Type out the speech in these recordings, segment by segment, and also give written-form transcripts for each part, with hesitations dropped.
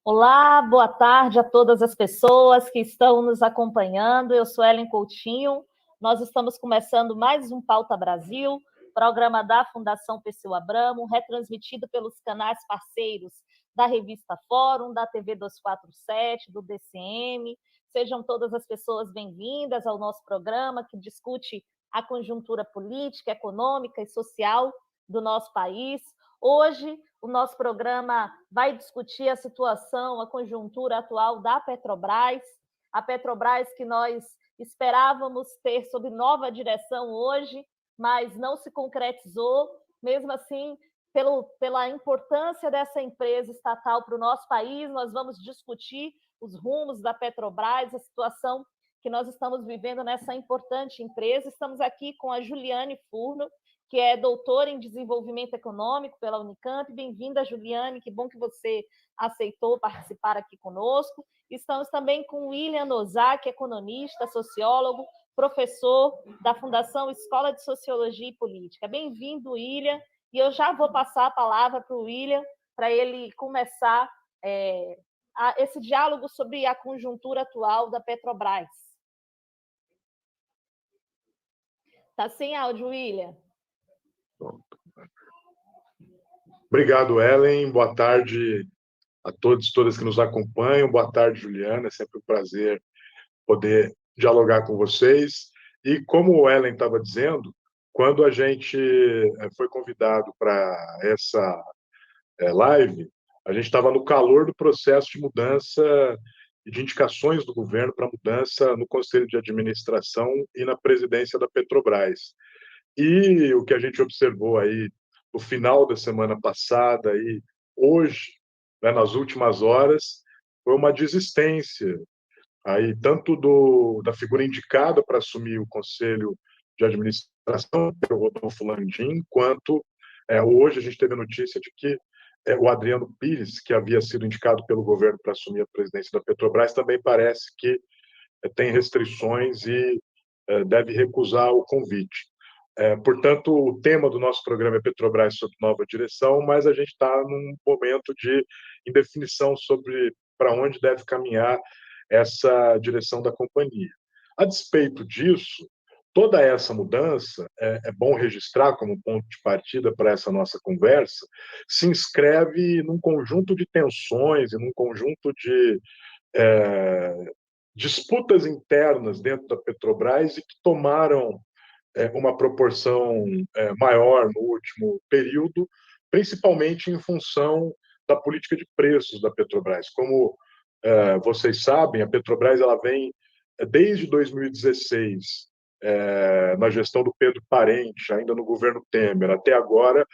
Olá, boa tarde a todas as pessoas que estão nos acompanhando. Eu sou Ellen Coutinho. Nós estamos começando mais um Pauta Brasil, programa da Fundação Perseu Abramo, retransmitido pelos canais parceiros da revista Fórum, da TV 247, do DCM. Sejam todas as pessoas bem-vindas ao nosso programa que discute a conjuntura política, econômica e social do nosso país. Hoje, o nosso programa vai discutir a situação, a conjuntura atual da Petrobras, a Petrobras que nós esperávamos ter sob nova direção hoje, mas não se concretizou. Mesmo assim, pela importância dessa empresa estatal para o nosso país, nós vamos discutir os rumos da Petrobras, a situação que nós estamos vivendo nessa importante empresa. Estamos aqui com a Juliane Furno, que é doutora em desenvolvimento econômico pela Unicamp. Bem-vinda, Juliane, que bom que você aceitou participar aqui conosco. Estamos também com o William Ozaki, economista, sociólogo, professor da Fundação Escola de Sociologia e Política. Bem-vindo, William, e eu já vou passar a palavra para o William, para ele começar esse diálogo sobre a conjuntura atual da Petrobras. Está sem áudio, William. Obrigado, Ellen. Boa tarde a todos e todas que nos acompanham. Boa tarde, Juliana. É sempre um prazer poder dialogar com vocês. E como o Ellen estava dizendo, quando a gente foi convidado para essa live, a gente estava no calor do processo de mudança e de indicações do governo para mudança no Conselho de Administração e na presidência da Petrobras. E o que a gente observou aí no final da semana passada e hoje, né, nas últimas horas, foi uma desistência aí tanto da figura indicada para assumir o Conselho de Administração, o Rodolfo Landim, quanto hoje a gente teve a notícia de que o Adriano Pires, que havia sido indicado pelo governo para assumir a presidência da Petrobras, também parece que tem restrições e deve recusar o convite. Portanto, o tema do nosso programa é Petrobras sob nova direção, mas a gente está num momento de indefinição sobre para onde deve caminhar essa direção da companhia. A despeito disso, toda essa mudança, é bom registrar como ponto de partida para essa nossa conversa, se inscreve num conjunto de tensões e num conjunto de disputas internas dentro da Petrobras e que tomaram uma proporção maior no último período, principalmente em função da política de preços da Petrobras. Como vocês sabem, a Petrobras ela vem desde 2016, na gestão do Pedro Parente, ainda no governo Temer, até agora,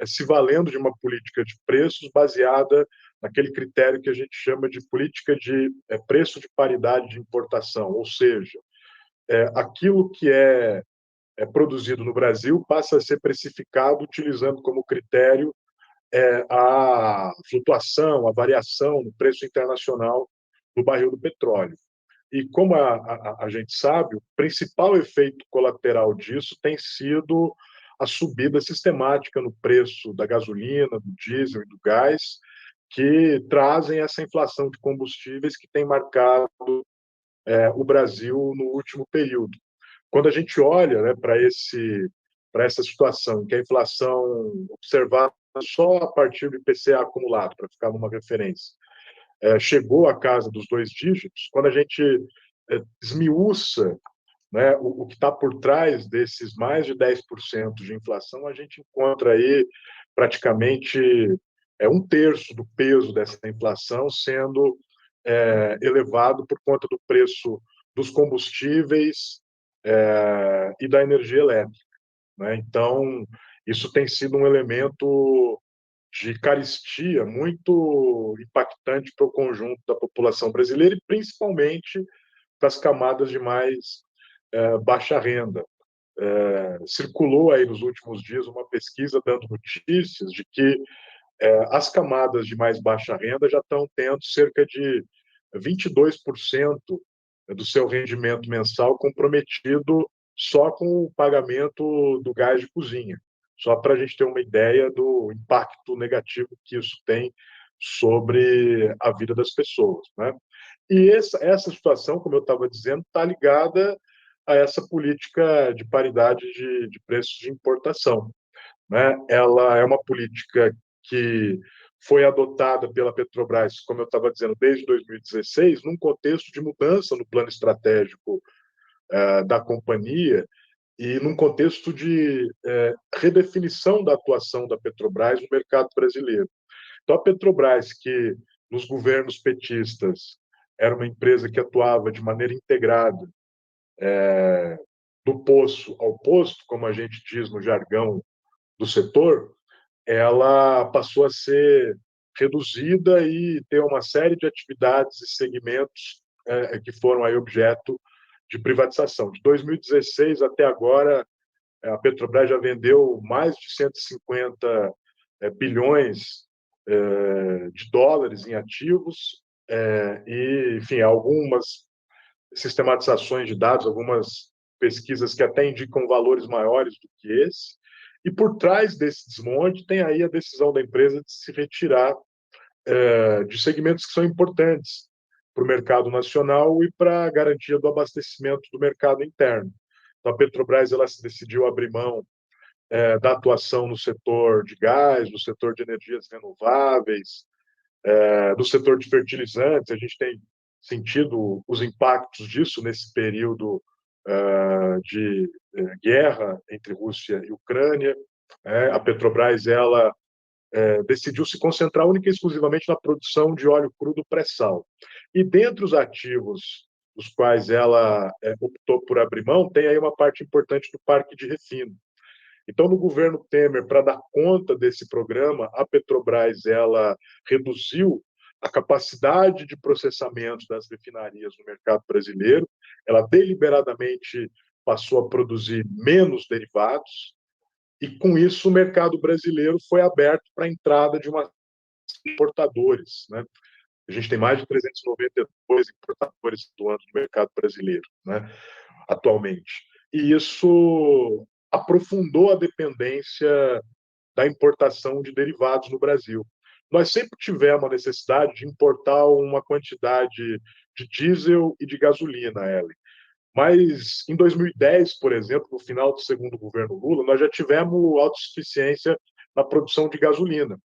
se valendo de uma política de preços baseada naquele critério que a gente chama de política de preço de paridade de importação, ou seja, aquilo que é produzido no Brasil passa a ser precificado utilizando como critério a flutuação, a variação no preço internacional do barril do petróleo. E como a gente sabe, o principal efeito colateral disso tem sido a subida sistemática no preço da gasolina, do diesel e do gás, que trazem essa inflação de combustíveis que tem marcado o Brasil no último período. Quando a gente olha, né, para essa situação, que a inflação observada só a partir do IPCA acumulado, para ficar numa referência, chegou à casa dos 2 dígitos, quando a gente esmiuça, né, o que está por trás desses mais de 10% de inflação, a gente encontra aí praticamente 1/3 do peso dessa inflação sendo elevado por conta do preço dos combustíveis e da energia elétrica, né? Então, isso tem sido um elemento de carestia muito impactante para o conjunto da população brasileira e principalmente para as camadas de mais baixa renda. Circulou aí nos últimos dias uma pesquisa dando notícias de que as camadas de mais baixa renda já estão tendo cerca de 22% do seu rendimento mensal comprometido só com o pagamento do gás de cozinha. Só para a gente ter uma ideia do impacto negativo que isso tem sobre a vida das pessoas, né? E essa situação, como eu estava dizendo, está ligada a essa política de paridade de preços de importação, né? Ela é uma política que foi adotada pela Petrobras, como eu estava dizendo, desde 2016, num contexto de mudança no plano estratégico da companhia e num contexto de redefinição da atuação da Petrobras no mercado brasileiro. Então, a Petrobras, que nos governos petistas era uma empresa que atuava de maneira integrada, do poço ao posto, como a gente diz no jargão do setor, ela passou a ser reduzida e ter uma série de atividades e segmentos que foram aí objeto de privatização. De 2016 até agora, a Petrobras já vendeu mais de 150 bilhões de dólares em ativos e, enfim, algumas sistematizações de dados, algumas pesquisas que até indicam valores maiores do que esse. E por trás desse desmonte tem aí a decisão da empresa de se retirar de segmentos que são importantes para o mercado nacional e para a garantia do abastecimento do mercado interno. Então, a Petrobras ela se decidiu abrir mão da atuação no setor de gás, no setor de energias renováveis, do setor de fertilizantes. A gente tem sentido os impactos disso nesse período de guerra entre Rússia e Ucrânia. A Petrobras ela decidiu se concentrar única e exclusivamente na produção de óleo crudo pré-sal. E dentre os ativos dos quais ela optou por abrir mão, tem aí uma parte importante do parque de refino. Então, no governo Temer, para dar conta desse programa, a Petrobras ela reduziu a capacidade de processamento das refinarias no mercado brasileiro, ela deliberadamente passou a produzir menos derivados, e com isso o mercado brasileiro foi aberto para a entrada de uma importadores, né? A gente tem mais de 392 importadores atuando no mercado brasileiro, né, atualmente. E isso aprofundou a dependência da importação de derivados no Brasil. Nós sempre tivemos a necessidade de importar uma quantidade de diesel e de gasolina, Ellen. Mas em 2010, por exemplo, no final do segundo governo Lula, nós já tivemos autossuficiência na produção de gasolina.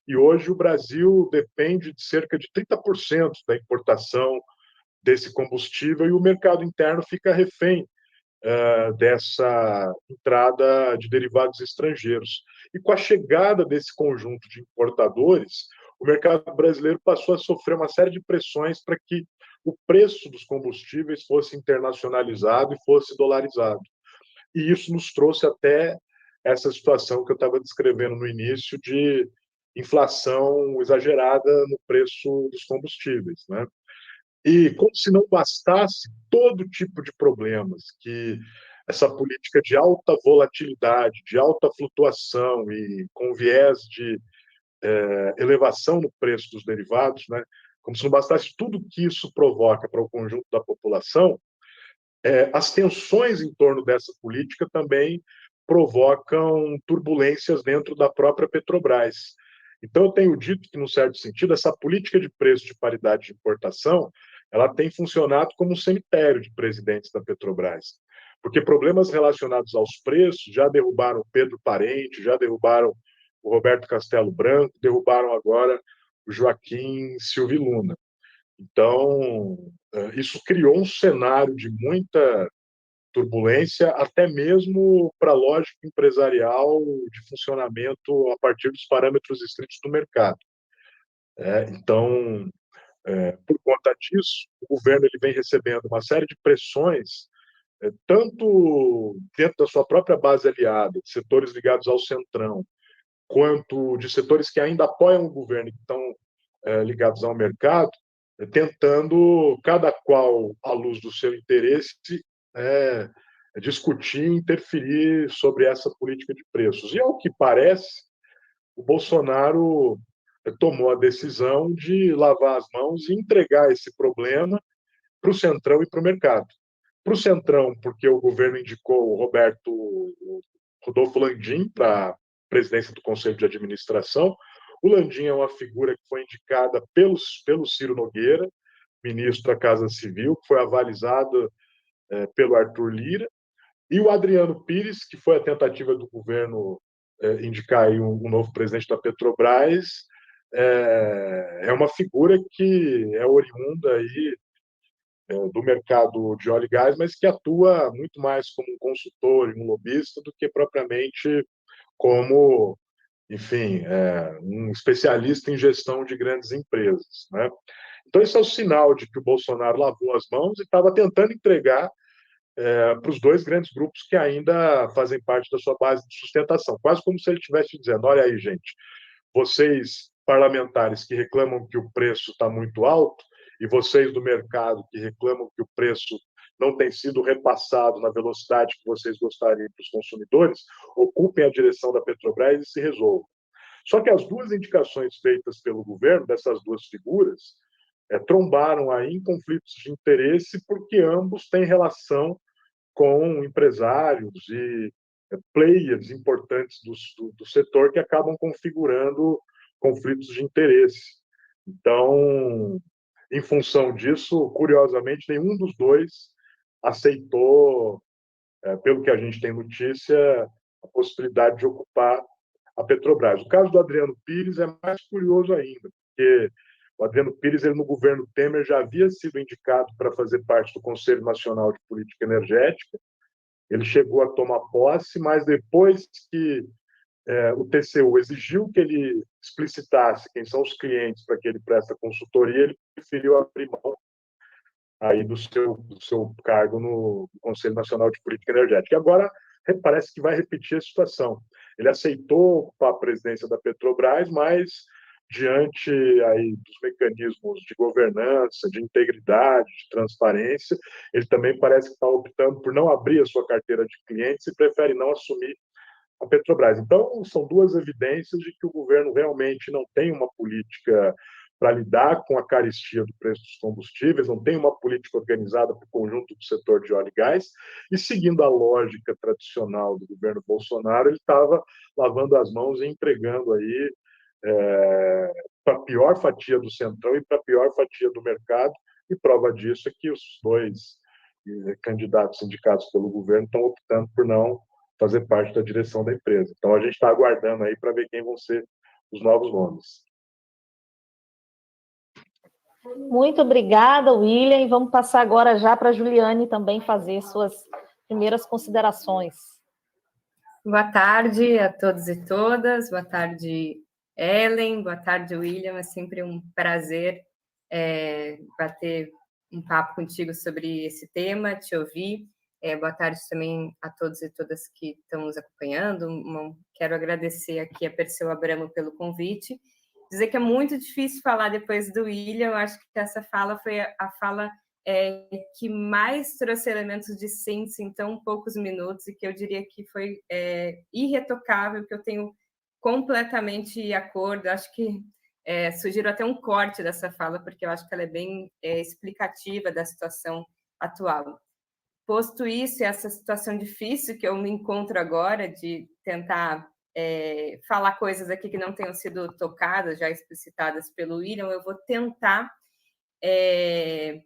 E hoje o Brasil depende de cerca de 30% da importação desse combustível e o mercado interno fica refém dessa entrada de derivados estrangeiros. E com a chegada desse conjunto de importadores, o mercado brasileiro passou a sofrer uma série de pressões para que o preço dos combustíveis fosse internacionalizado e fosse dolarizado. E isso nos trouxe até essa situação que eu estava descrevendo no início de inflação exagerada no preço dos combustíveis, né? E como se não bastasse todo tipo de problemas que essa política de alta volatilidade, de alta flutuação e com viés de elevação no preço dos derivados, né? Como se não bastasse tudo que isso provoca para o conjunto da população, as tensões em torno dessa política também provocam turbulências dentro da própria Petrobras. Então, eu tenho dito que, num certo sentido, essa política de preço de paridade de importação ela tem funcionado como um cemitério de presidentes da Petrobras, porque problemas relacionados aos preços já derrubaram o Pedro Parente, já derrubaram o Roberto Castelo Branco, derrubaram agora o Joaquim Silvio Luna. Então, isso criou um cenário de muita turbulência, até mesmo para a lógica empresarial de funcionamento a partir dos parâmetros estritos do mercado. Então, por conta disso, o governo ele vem recebendo uma série de pressões, tanto dentro da sua própria base aliada, de setores ligados ao Centrão, quanto de setores que ainda apoiam o governo e que estão ligados ao mercado, tentando, cada qual à luz do seu interesse, discutir e interferir sobre essa política de preços. E, ao que parece, o Bolsonaro tomou a decisão de lavar as mãos e entregar esse problema para o Centrão e para o mercado. Para o Centrão, porque o governo indicou o Rodolfo Landim para a presidência do Conselho de Administração, O Landim é uma figura que foi indicada pelo Ciro Nogueira, ministro da Casa Civil, que foi avalizado pelo Arthur Lira, e o Adriano Pires, que foi a tentativa do governo indicar aí um novo presidente da Petrobras, é uma figura que é oriunda aí do mercado de óleo e gás, mas que atua muito mais como um consultor e um lobista do que propriamente como, enfim, um especialista em gestão de grandes empresas, né? Então, esse é o sinal de que o Bolsonaro lavou as mãos e estava tentando entregar para os dois grandes grupos que ainda fazem parte da sua base de sustentação. Quase como se ele estivesse dizendo: olha aí, gente, vocês parlamentares que reclamam que o preço está muito alto e vocês do mercado que reclamam que o preço não tem sido repassado na velocidade que vocês gostariam para os consumidores, ocupem a direção da Petrobras e se resolvam. Só que as duas indicações feitas pelo governo, dessas duas figuras, trombaram aí em conflitos de interesse porque ambos têm relação com empresários e players importantes do setor que acabam configurando conflitos de interesse. Então, em função disso, curiosamente, nenhum dos dois aceitou, pelo que a gente tem notícia, a possibilidade de ocupar a Petrobras. O caso do Adriano Pires é mais curioso ainda, porque o Adriano Pires, ele, no governo Temer, já havia sido indicado para fazer parte do Conselho Nacional de Política Energética. Ele chegou a tomar posse, mas depois que o TCU exigiu que ele explicitasse quem são os clientes para que ele preste consultoria, ele preferiu abrir mão aí do seu cargo no Conselho Nacional de Política Energética. E agora parece que vai repetir a situação. Ele aceitou ocupar a presidência da Petrobras, mas diante aí dos mecanismos de governança, de integridade, de transparência, ele também parece que está optando por não abrir a sua carteira de clientes e prefere não assumir a Petrobras. Então, são duas evidências de que o governo realmente não tem uma política para lidar com a carestia do preço dos combustíveis, não tem uma política organizada para o conjunto do setor de óleo e gás, e seguindo a lógica tradicional do governo Bolsonaro, ele estava lavando as mãos e entregando aí para a pior fatia do centrão e para a pior fatia do mercado, e prova disso é que os dois candidatos indicados pelo governo estão optando por não fazer parte da direção da empresa. Então, a gente está aguardando aí para ver quem vão ser os novos nomes. Muito obrigada, William, e vamos passar agora já para a Juliane também fazer suas primeiras considerações. Boa tarde a todos e todas, boa tarde, Ellen, boa tarde, William, é sempre um prazer bater um papo contigo sobre esse tema, te ouvir. Boa tarde também a todos e todas que estão nos acompanhando. Quero agradecer aqui a Perseu Abramo pelo convite. Dizer que é muito difícil falar depois do William, eu acho que essa fala foi a fala que mais trouxe elementos de síntese em tão poucos minutos e que eu diria que foi irretocável, que eu tenho completamente de acordo. Acho que sugiro até um corte dessa fala, porque eu acho que ela é bem explicativa da situação atual. Posto isso, essa situação difícil que eu me encontro agora, de tentar falar coisas aqui que não tenham sido tocadas, já explicitadas pelo William, eu vou tentar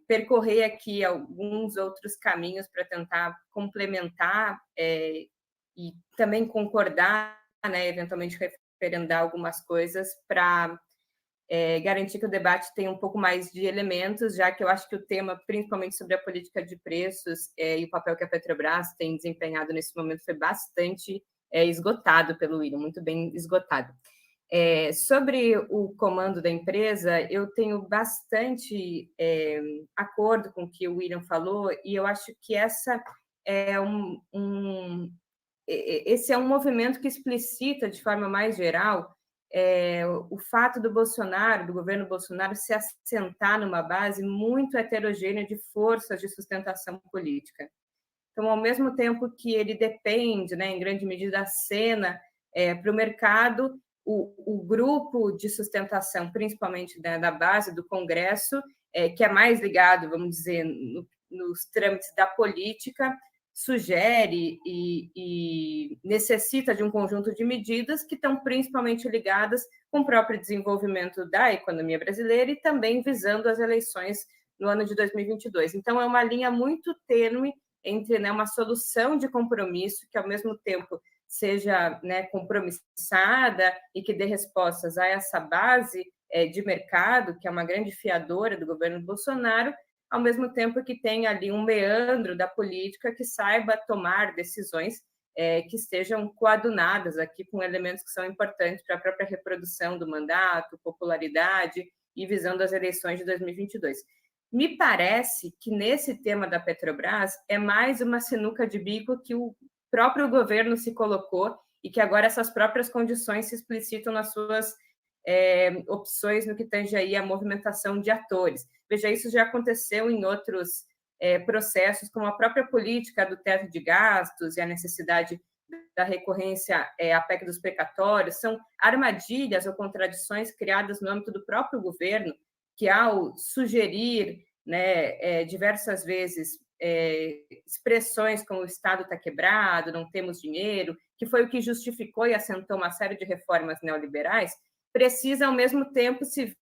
percorrer aqui alguns outros caminhos para tentar complementar e também concordar, né, eventualmente referendar algumas coisas para garantir que o debate tenha um pouco mais de elementos, já que eu acho que o tema, principalmente sobre a política de preços e o papel que a Petrobras tem desempenhado nesse momento, foi bastante esgotado pelo William, muito bem esgotado. Sobre o comando da empresa, eu tenho bastante acordo com o que o William falou, e eu acho que essa esse é um movimento que explicita, de forma mais geral, o fato do governo Bolsonaro, se assentar numa base muito heterogênea de forças de sustentação política. Então, ao mesmo tempo que ele depende, né, em grande medida, da cena para o mercado, o grupo de sustentação, principalmente da base do Congresso, que é mais ligado, vamos dizer, nos trâmites da política, sugere e necessita de um conjunto de medidas que estão principalmente ligadas com o próprio desenvolvimento da economia brasileira e também visando as eleições no ano de 2022. Então, é uma linha muito tênue entre, né, uma solução de compromisso que, ao mesmo tempo, seja, né, compromissada e que dê respostas a essa base de mercado, que é uma grande fiadora do governo Bolsonaro, ao mesmo tempo que tem ali um meandro da política que saiba tomar decisões que estejam coadunadas aqui com elementos que são importantes para a própria reprodução do mandato, popularidade e visão das eleições de 2022. Me parece que nesse tema da Petrobras é mais uma sinuca de bico que o próprio governo se colocou e que agora essas próprias condições se explicitam nas suas opções no que tange aí a movimentação de atores. Veja, isso já aconteceu em outros processos, como a própria política do teto de gastos e a necessidade da recorrência à PEC dos precatórios, são armadilhas ou contradições criadas no âmbito do próprio governo, que ao sugerir, né, diversas vezes expressões como o Estado está quebrado, não temos dinheiro, que foi o que justificou e assentou uma série de reformas neoliberais, precisa, ao mesmo tempo, se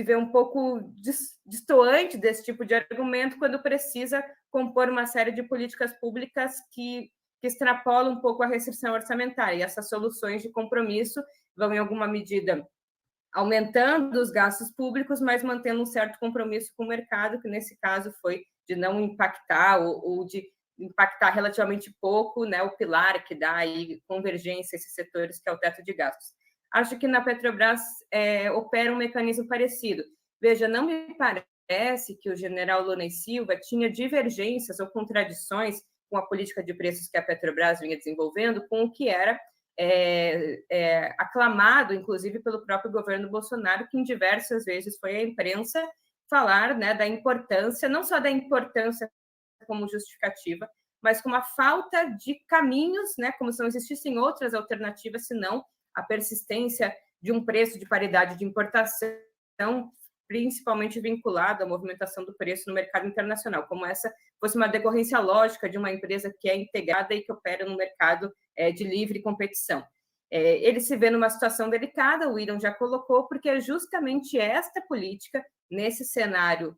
ver um pouco distoante desse tipo de argumento quando precisa compor uma série de políticas públicas que extrapolam um pouco a restrição orçamentária. E essas soluções de compromisso vão, em alguma medida, aumentando os gastos públicos, mas mantendo um certo compromisso com o mercado, que nesse caso foi de não impactar ou de impactar relativamente pouco, né, o pilar que dá aí convergência a esses setores, que é o teto de gastos. Acho que na Petrobras opera um mecanismo parecido. Veja, não me parece que o general Luna e Silva tinha divergências ou contradições com a política de preços que a Petrobras vinha desenvolvendo com o que era aclamado, inclusive, pelo próprio governo Bolsonaro, que em diversas vezes foi à imprensa falar, né, da importância, não só da importância como justificativa, mas com uma falta de caminhos, né, como se não existissem outras alternativas, senão a persistência de um preço de paridade de importação, principalmente vinculado à movimentação do preço no mercado internacional, como essa fosse uma decorrência lógica de uma empresa que é integrada e que opera no mercado de livre competição. Ele se vê numa situação delicada, o William já colocou, porque é justamente esta política, nesse cenário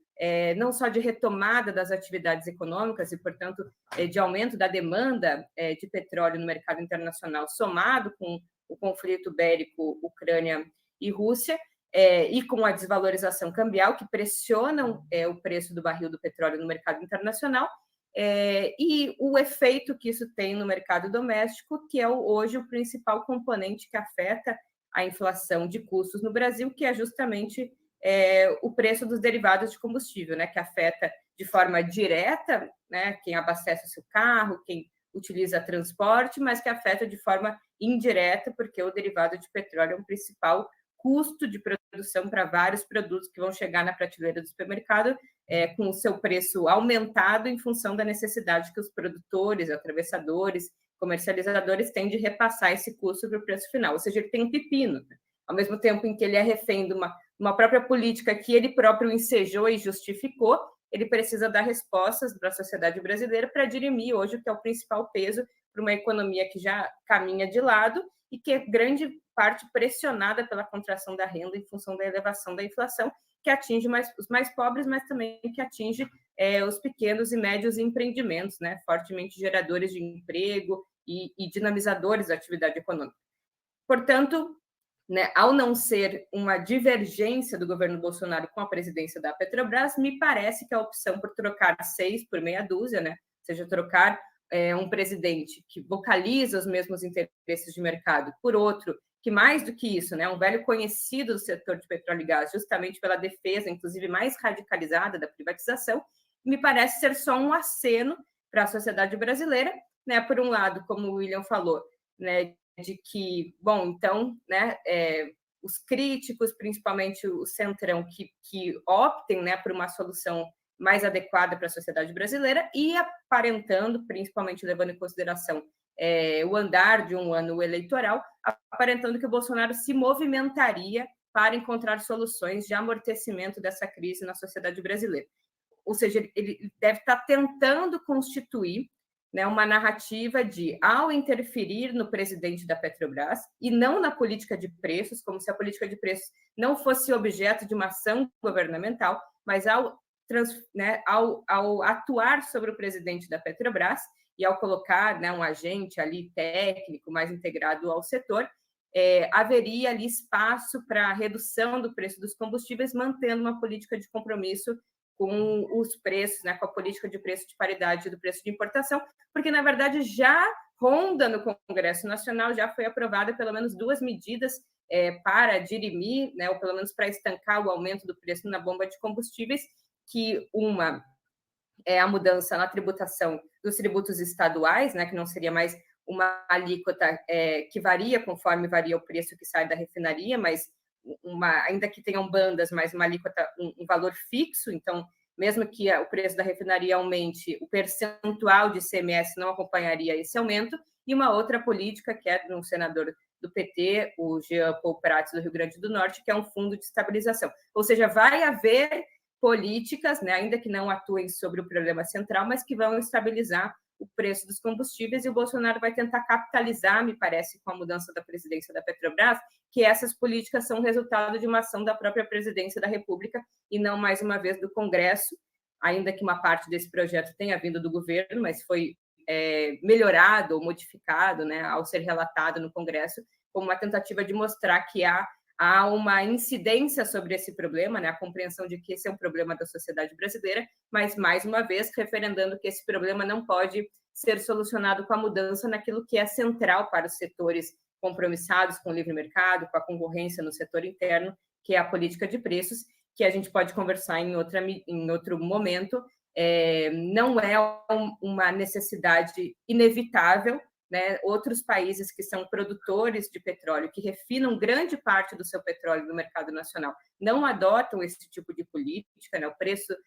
não só de retomada das atividades econômicas e, portanto, de aumento da demanda de petróleo no mercado internacional, somado com o conflito bélico Ucrânia e Rússia, e com a desvalorização cambial, que pressionam o preço do barril do petróleo no mercado internacional, e o efeito que isso tem no mercado doméstico, que é hoje o principal componente que afeta a inflação de custos no Brasil, que é justamente o preço dos derivados de combustível, né, que afeta de forma direta, né, quem abastece o seu carro, quem utiliza transporte, mas que afeta de forma indireta, porque o derivado de petróleo é um principal custo de produção para vários produtos que vão chegar na prateleira do supermercado com o seu preço aumentado em função da necessidade que os produtores, atravessadores, comercializadores têm de repassar esse custo para o preço final. Ou seja, ele tem um pepino, né? Ao mesmo tempo em que ele é refém de uma própria política que ele próprio ensejou e justificou, ele precisa dar respostas para a sociedade brasileira para dirimir hoje o que é o principal peso para uma economia que já caminha de lado e que é grande parte pressionada pela contração da renda em função da elevação da inflação, que atinge os mais pobres, mas também que atinge os pequenos e médios empreendimentos, né, fortemente geradores de emprego e dinamizadores da atividade econômica. Portanto, né, ao não ser uma divergência do governo Bolsonaro com a presidência da Petrobras, me parece que a opção por trocar 6 por meia dúzia, né, ou seja, trocar um presidente que vocaliza os mesmos interesses de mercado por outro, que mais do que isso, né, um velho conhecido do setor de petróleo e gás, justamente pela defesa, inclusive mais radicalizada da privatização, me parece ser só um aceno para a sociedade brasileira, né, por um lado, como o William falou, né, de que, bom, então, né, os críticos, principalmente o centrão, que optem, né, por uma solução mais adequada para a sociedade brasileira e aparentando, principalmente levando em consideração o andar de um ano eleitoral, aparentando que o Bolsonaro se movimentaria para encontrar soluções de amortecimento dessa crise na sociedade brasileira. ou seja, ele deve estar tentando constituir, né, uma narrativa de, ao interferir no presidente da Petrobras e não na política de preços, como se a política de preços não fosse objeto de uma ação governamental, mas ao atuar sobre o presidente da Petrobras e ao colocar, né, um agente ali técnico mais integrado ao setor, haveria ali espaço para a redução do preço dos combustíveis, mantendo uma política de compromisso com os preços, né, com a política de preço de paridade do preço de importação, porque, na verdade, já ronda no Congresso Nacional, já foi aprovada pelo menos 2 medidas para dirimir, né, ou pelo menos para estancar o aumento do preço na bomba de combustíveis, que uma é a mudança na tributação dos tributos estaduais, né, que não seria mais uma alíquota que varia conforme varia o preço que sai da refinaria, mas ainda que tenham bandas, mas uma alíquota, um valor fixo. Então, mesmo que o preço da refinaria aumente, o percentual de ICMS não acompanharia esse aumento. E uma outra política, que é de um senador do PT, o Jean Paul Prats, do Rio Grande do Norte, que é um fundo de estabilização. Ou seja, vai haver políticas, né, ainda que não atuem sobre o problema central, mas que vão estabilizar o preço dos combustíveis, e o Bolsonaro vai tentar capitalizar, me parece, com a mudança da presidência da Petrobras, que essas políticas são resultado de uma ação da própria presidência da República e não, mais uma vez, do Congresso, ainda que uma parte desse projeto tenha vindo do governo, mas foi melhorado ou modificado, né, ao ser relatado no Congresso, como uma tentativa de mostrar que há uma incidência sobre esse problema, né, a compreensão de que esse é um problema da sociedade brasileira, mas, mais uma vez, referendando que esse problema não pode ser solucionado com a mudança naquilo que é central para os setores compromissados com o livre mercado, com a concorrência no setor interno, que é a política de preços, que a gente pode conversar em outro momento. Não é uma necessidade inevitável, né? Outros países que são produtores de petróleo, que refinam grande parte do seu petróleo no mercado nacional, não adotam esse tipo de política, né? O preço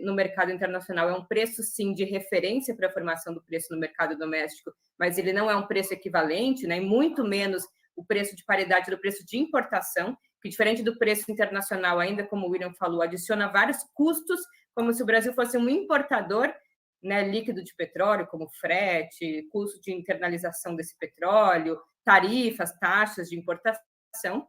no mercado internacional é um preço, sim, de referência para a formação do preço no mercado doméstico, mas ele não é um preço equivalente, né? E muito menos o preço de paridade do preço de importação, que, diferente do preço internacional, ainda como o William falou, adiciona vários custos, como se o Brasil fosse um importador, né, líquido de petróleo, como frete, custo de internalização desse petróleo, tarifas, taxas de importação.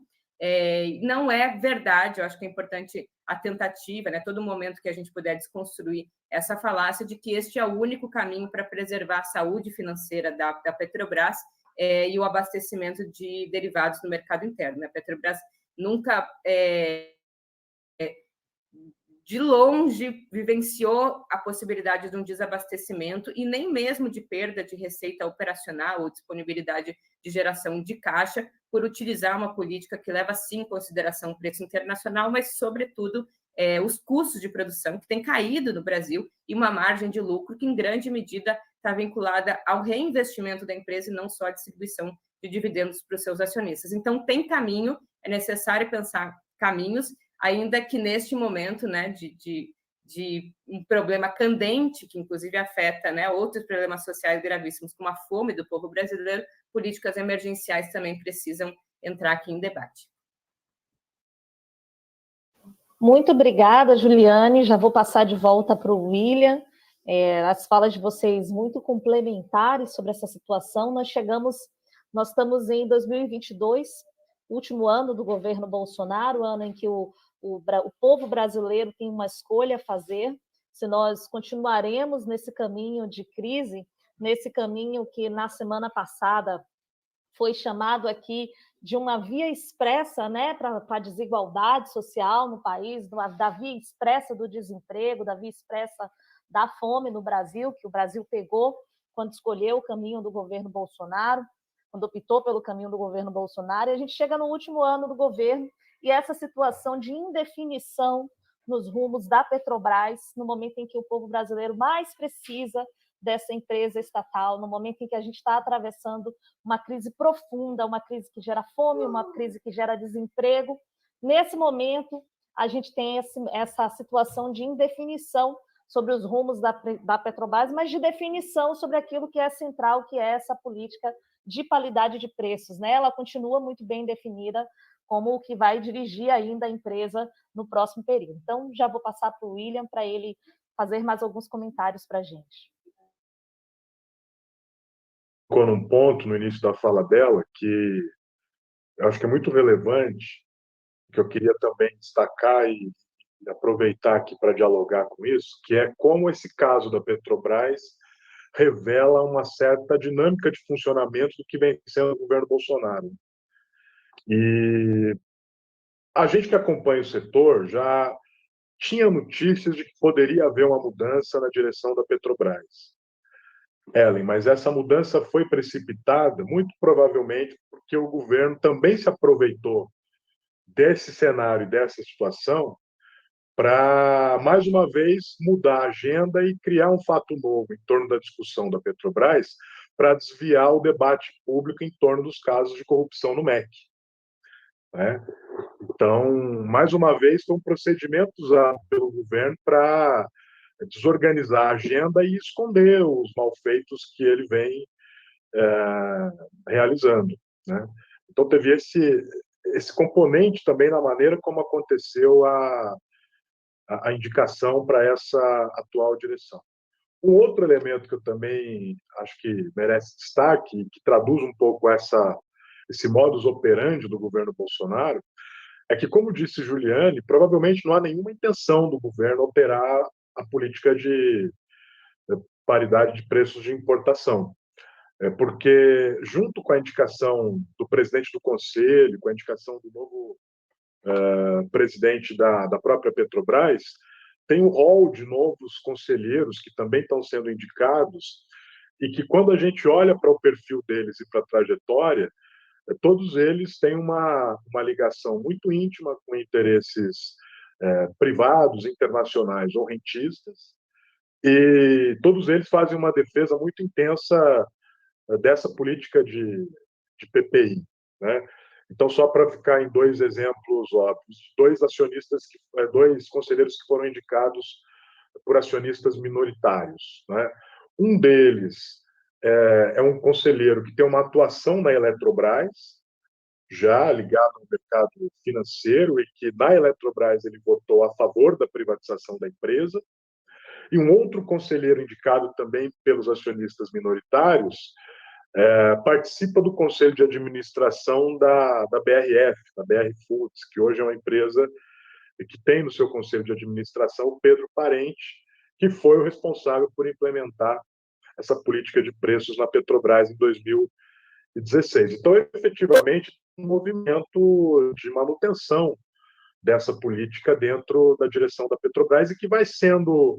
Não é verdade, eu acho que é importante a tentativa, né, todo momento que a gente puder desconstruir essa falácia de que este é o único caminho para preservar a saúde financeira da Petrobras e o abastecimento de derivados no mercado interno. A Petrobras nunca de longe vivenciou a possibilidade de um desabastecimento e nem mesmo de perda de receita operacional ou disponibilidade de geração de caixa por utilizar uma política que leva, sim, em consideração o preço internacional, mas, sobretudo, os custos de produção, que têm caído no Brasil, e uma margem de lucro que, em grande medida, está vinculada ao reinvestimento da empresa e não só à distribuição de dividendos para os seus acionistas. Então, tem caminho, é necessário pensar caminhos, ainda que neste momento, né, de um problema candente, que inclusive afeta, né, outros problemas sociais gravíssimos, como a fome do povo brasileiro, políticas emergenciais também precisam entrar aqui em debate. Muito obrigada, Juliane. Já vou passar de volta para o William. As falas de vocês muito complementares sobre essa situação. Nós estamos em 2022, último ano do governo Bolsonaro, ano em que o povo brasileiro tem uma escolha a fazer, se nós continuaremos nesse caminho de crise, nesse caminho que na semana passada foi chamado aqui de uma via expressa, né, para a desigualdade social no país, da via expressa do desemprego, da via expressa da fome no Brasil, que o Brasil pegou quando escolheu o caminho do governo Bolsonaro, quando optou pelo caminho do governo Bolsonaro, e a gente chega no último ano do governo, e essa situação de indefinição nos rumos da Petrobras, no momento em que o povo brasileiro mais precisa dessa empresa estatal, no momento em que a gente está atravessando uma crise profunda, uma crise que gera fome, uma crise que gera desemprego. Nesse momento, a gente tem essa situação de indefinição sobre os rumos da Petrobras, mas de definição sobre aquilo que é central, que é essa política de paridade de preços, né? Ela continua muito bem definida como o que vai dirigir ainda a empresa no próximo período. Então, já vou passar para o William para ele fazer mais alguns comentários para a gente. Ficou num ponto no início da fala dela que eu acho que é muito relevante, que eu queria também destacar e aproveitar aqui para dialogar com isso, que é como esse caso da Petrobras revela uma certa dinâmica de funcionamento do que vem sendo o governo Bolsonaro. E a gente que acompanha o setor já tinha notícias de que poderia haver uma mudança na direção da Petrobras. Ellen, mas essa mudança foi precipitada, muito provavelmente porque o governo também se aproveitou desse cenário, dessa situação, para, mais uma vez, mudar a agenda e criar um fato novo em torno da discussão da Petrobras para desviar o debate público em torno dos casos de corrupção no MEC. Né? Então, mais uma vez, foi um procedimento usado pelo governo para desorganizar a agenda e esconder os malfeitos que ele vem realizando. Né? Então, teve esse componente também na maneira como aconteceu a indicação para essa atual direção. Um outro elemento que eu também acho que merece destaque, que traduz um pouco esse modus operandi do governo Bolsonaro, é que, como disse Juliane, provavelmente não há nenhuma intenção do governo alterar a política de paridade de preços de importação. Porque, junto com a indicação do presidente do Conselho, com a indicação do novo presidente da própria Petrobras, tem um rol de novos conselheiros que também estão sendo indicados e que, quando a gente olha para o perfil deles e para a trajetória, todos eles têm uma ligação muito íntima com interesses privados, internacionais ou rentistas, e todos eles fazem uma defesa muito intensa dessa política de PPI. Né? Então, só para ficar em dois exemplos óbvios, dois conselheiros que foram indicados por acionistas minoritários. Né? Um deles é um conselheiro que tem uma atuação na Eletrobras, já ligado ao mercado financeiro, e que na Eletrobras ele votou a favor da privatização da empresa. E um outro conselheiro indicado também pelos acionistas minoritários participa do conselho de administração da BRF, da BR Foods, que hoje é uma empresa que tem no seu conselho de administração o Pedro Parente, que foi o responsável por implementar essa política de preços na Petrobras em 2016. Então, efetivamente, um movimento de manutenção dessa política dentro da direção da Petrobras e que vai sendo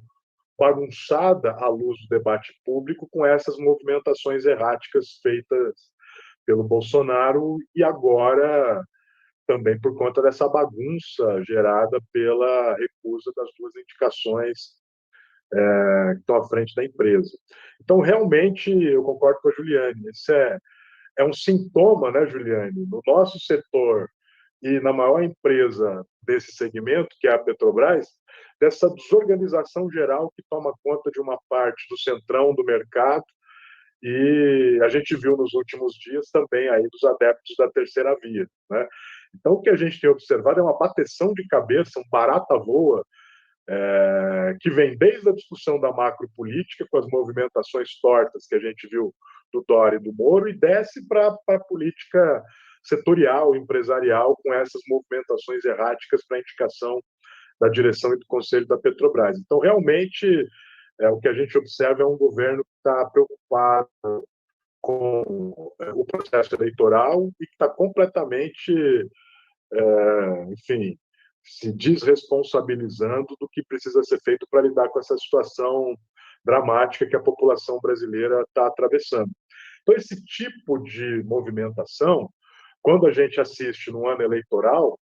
bagunçada à luz do debate público com essas movimentações erráticas feitas pelo Bolsonaro e agora também por conta dessa bagunça gerada pela recusa das duas indicações que estão à frente da empresa. Então, realmente, eu concordo com a Juliane, isso é um sintoma, né, Juliane, no nosso setor e na maior empresa desse segmento, que é a Petrobras, dessa desorganização geral que toma conta de uma parte do centrão do mercado, e a gente viu nos últimos dias também aí dos adeptos da terceira via. Né? Então, o que a gente tem observado é uma bateção de cabeça, um barata voa, que vem desde a discussão da macropolítica, com as movimentações tortas que a gente viu do Dória e do Moro, e desce para a política setorial, empresarial, com essas movimentações erráticas para a indicação da direção e do conselho da Petrobras. Então, realmente, o que a gente observa é um governo que está preocupado com o processo eleitoral e que está completamente, enfim, se desresponsabilizando do que precisa ser feito para lidar com essa situação dramática que a população brasileira está atravessando. Então, esse tipo de movimentação, quando a gente assiste no ano eleitoral,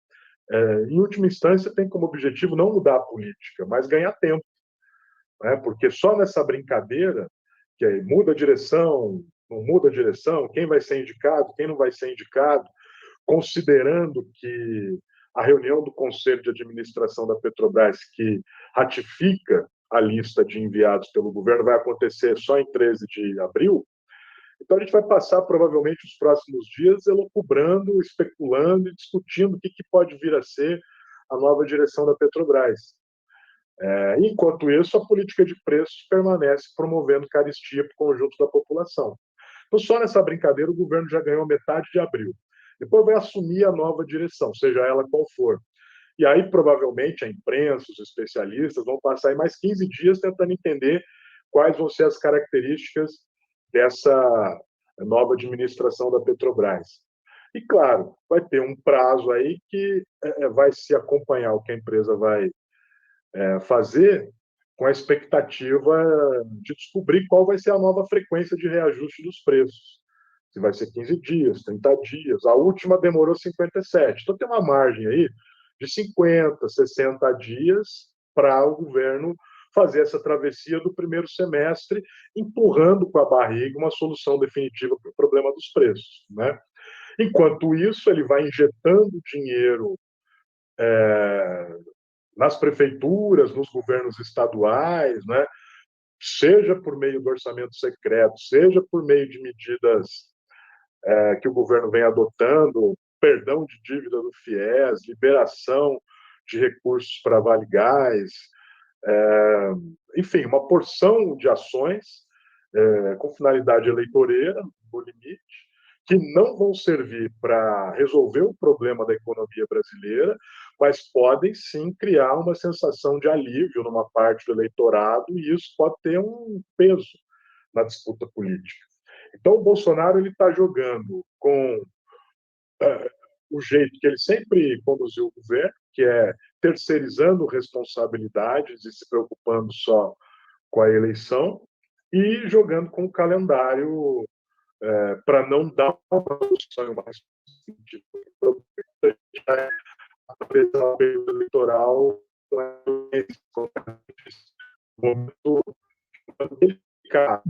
em última instância, tem como objetivo não mudar a política, mas ganhar tempo. Né? Porque só nessa brincadeira, que aí muda a direção, não muda a direção, quem vai ser indicado, quem não vai ser indicado, considerando que a reunião do Conselho de Administração da Petrobras, que ratifica a lista de enviados pelo governo, vai acontecer só em 13 de abril. Então, a gente vai passar, provavelmente, os próximos dias elucubrando, especulando e discutindo o que pode vir a ser a nova direção da Petrobras. Enquanto isso, a política de preços permanece promovendo carestia para o conjunto da população. Então, só nessa brincadeira, o governo já ganhou metade de abril. Depois vai assumir a nova direção, seja ela qual for. E aí, provavelmente, a imprensa, os especialistas vão passar aí mais 15 dias tentando entender quais vão ser as características dessa nova administração da Petrobras. E, claro, vai ter um prazo aí que vai se acompanhar o que a empresa vai fazer com a expectativa de descobrir qual vai ser a nova frequência de reajuste dos preços. Se vai ser 15 dias, 30 dias. A última demorou 57. Então, tem uma margem aí de 50, 60 dias para o governo fazer essa travessia do primeiro semestre, empurrando com a barriga uma solução definitiva para o problema dos preços, né? Enquanto isso, ele vai injetando dinheiro nas prefeituras, nos governos estaduais, né? Seja por meio do orçamento secreto, seja por meio de medidas que o governo vem adotando, perdão de dívida do FIES, liberação de recursos para Vale Gás, enfim, uma porção de ações com finalidade eleitoreira, no limite, que não vão servir para resolver o problema da economia brasileira, mas podem sim criar uma sensação de alívio numa parte do eleitorado, e isso pode ter um peso na disputa política. Então, o Bolsonaro está jogando com o jeito que ele sempre conduziu o governo, que é terceirizando responsabilidades e se preocupando só com a eleição, e jogando com o calendário para não dar uma solução mais sentido. Atravessar o período eleitoral momento delicado,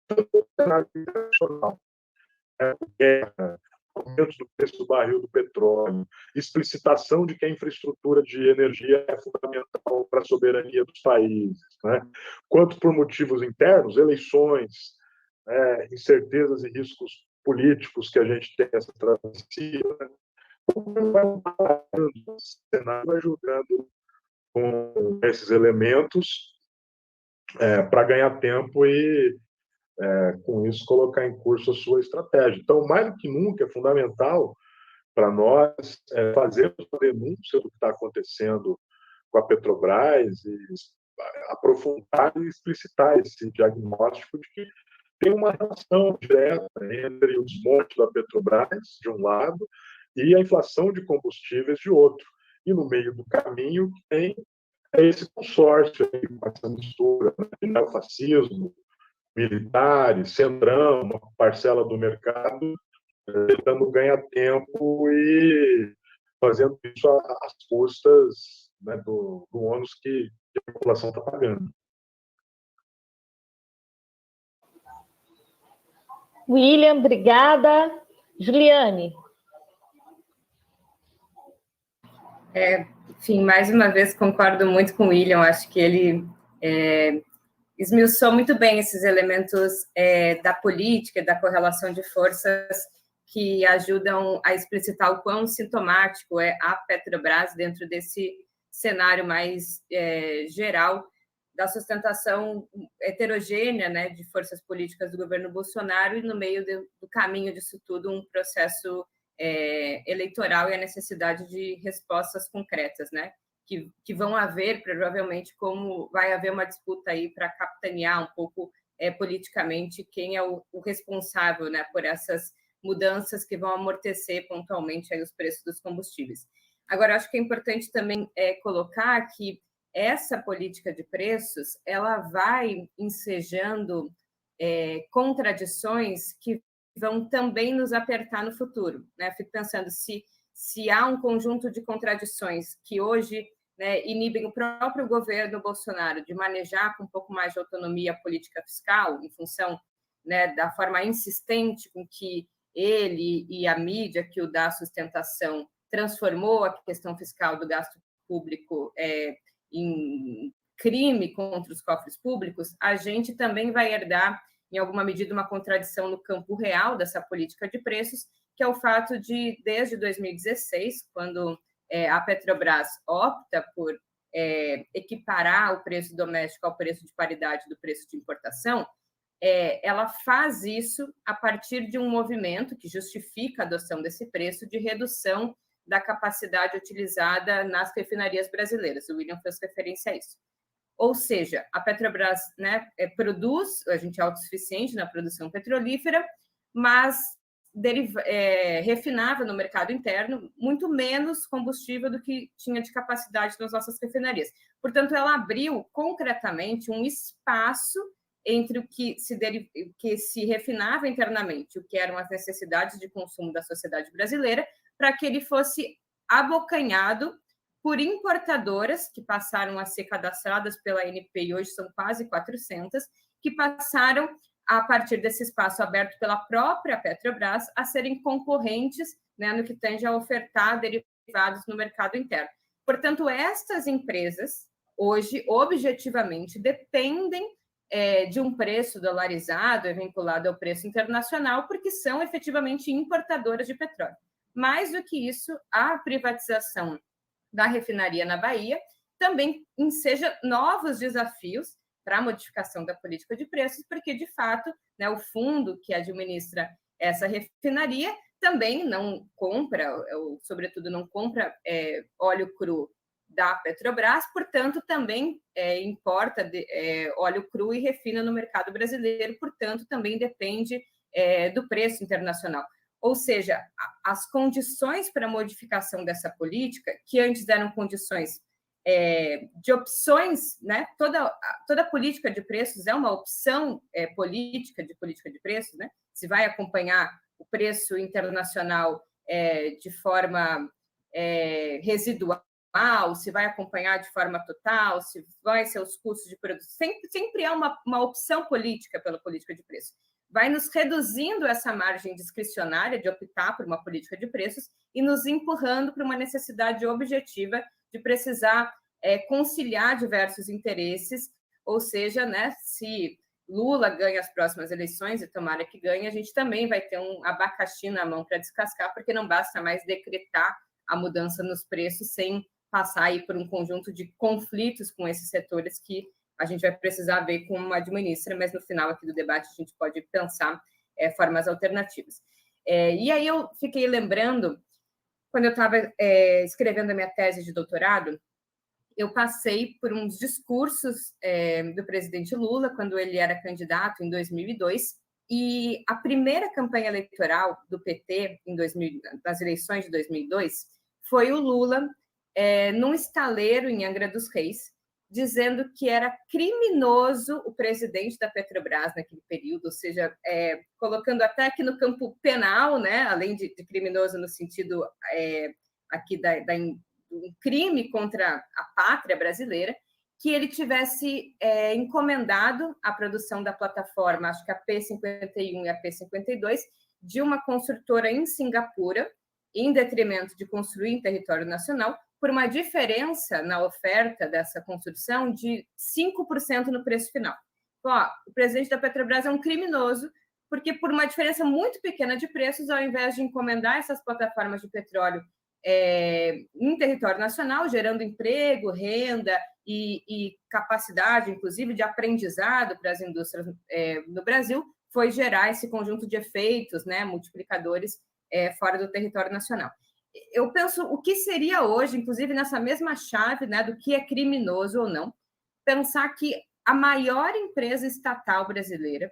tanto no cenário internacional, guerra, aumento do preço do barril do petróleo, explicitação de que a infraestrutura de energia é fundamental para a soberania dos países, né? Quanto por motivos internos, eleições, incertezas e riscos políticos que a gente tem essa travessia, né? O cenário vai jogando com esses elementos para ganhar tempo e, com isso, colocar em curso a sua estratégia. Então, mais do que nunca, é fundamental para nós fazermos a denúncia do que está acontecendo com a Petrobras e aprofundar e explicitar esse diagnóstico de que tem uma relação direta entre o desmonte da Petrobras, de um lado, e a inflação de combustíveis, de outro. E no meio do caminho tem esse consórcio, essa mistura, né, de neofascismo, militares, centrão, uma parcela do mercado, tentando ganhar tempo e fazendo isso às custas, né, do ônus que a população está pagando. William, obrigada. Juliane. Enfim, mais uma vez concordo muito com o William, acho que ele esmiuçou muito bem esses elementos da política, da correlação de forças que ajudam a explicitar o quão sintomático é a Petrobras dentro desse cenário mais geral da sustentação heterogênea, né, de forças políticas do governo Bolsonaro, e no meio do caminho disso tudo um processo eleitoral e a necessidade de respostas concretas, né, que vão haver, provavelmente, como vai haver uma disputa aí para capitanear um pouco politicamente quem é o responsável, né, por essas mudanças que vão amortecer pontualmente aí os preços dos combustíveis. Agora, acho que é importante também colocar que essa política de preços ela vai ensejando contradições que vão também nos apertar no futuro, né? Fico pensando se há um conjunto de contradições que hoje, né, inibem o próprio governo Bolsonaro de manejar com um pouco mais de autonomia a política fiscal, em função, né, da forma insistente com que ele e a mídia que o dá sustentação transformou a questão fiscal do gasto público em crime contra os cofres públicos, a gente também vai herdar em alguma medida, uma contradição no campo real dessa política de preços, que é o fato de, desde 2016, quando a Petrobras opta por equiparar o preço doméstico ao preço de paridade do preço de importação, ela faz isso a partir de um movimento que justifica a adoção desse preço de redução da capacidade utilizada nas refinarias brasileiras. O William fez referência a isso. Ou seja, a Petrobras, né, produz, a gente é autossuficiente na produção petrolífera, mas refinava no mercado interno muito menos combustível do que tinha de capacidade nas nossas refinarias. Portanto, ela abriu concretamente um espaço entre o que se refinava internamente, o que eram as necessidades de consumo da sociedade brasileira, para que ele fosse abocanhado por importadoras que passaram a ser cadastradas pela ANP, e hoje são quase 400, que passaram, a partir desse espaço aberto pela própria Petrobras, a serem concorrentes, né, no que tange a ofertar derivados no mercado interno. Portanto, estas empresas, hoje, objetivamente, dependem de um preço dolarizado, vinculado ao preço internacional, porque são efetivamente importadoras de petróleo. Mais do que isso, a privatização da refinaria na Bahia também enseja novos desafios para a modificação da política de preços, porque, de fato, né, o fundo que administra essa refinaria também não compra, ou, sobretudo, não compra óleo cru da Petrobras, portanto, também importa óleo cru e refina no mercado brasileiro, portanto, também depende do preço internacional. Ou seja, as condições para a modificação dessa política, que antes eram condições de opções, né? Toda política de preços é uma opção política de preços, né? Se vai acompanhar o preço internacional de forma residual, se vai acompanhar de forma total, se vai ser os custos de produção, sempre há uma opção política pela política de preços. Vai nos reduzindo essa margem discricionária de optar por uma política de preços e nos empurrando para uma necessidade objetiva de precisar conciliar diversos interesses, ou seja, né, se Lula ganha as próximas eleições, e tomara que ganhe, a gente também vai ter um abacaxi na mão para descascar, porque não basta mais decretar a mudança nos preços sem passar aí por um conjunto de conflitos com esses setores que a gente vai precisar ver como administra, mas no final aqui do debate a gente pode pensar formas alternativas. E aí eu fiquei lembrando, quando eu estava escrevendo a minha tese de doutorado, eu passei por uns discursos do presidente Lula, quando ele era candidato em 2002, e a primeira campanha eleitoral do PT nas eleições de 2002 foi o Lula num estaleiro em Angra dos Reis, dizendo que era criminoso o presidente da Petrobras naquele período, ou seja, colocando até aqui no campo penal, né, além de criminoso no sentido aqui um crime contra a pátria brasileira, que ele tivesse encomendado a produção da plataforma, acho que a P-51 e a P-52, de uma construtora em Singapura, em detrimento de construir em território nacional, por uma diferença na oferta dessa construção de 5% no preço final. Então, o presidente da Petrobras é um criminoso, porque por uma diferença muito pequena de preços, ao invés de encomendar essas plataformas de petróleo em território nacional, gerando emprego, renda e capacidade, inclusive, de aprendizado para as indústrias no Brasil, foi gerar esse conjunto de efeitos, né, multiplicadores fora do território nacional. Eu penso o que seria hoje, inclusive nessa mesma chave, né, do que é criminoso ou não, pensar que a maior empresa estatal brasileira,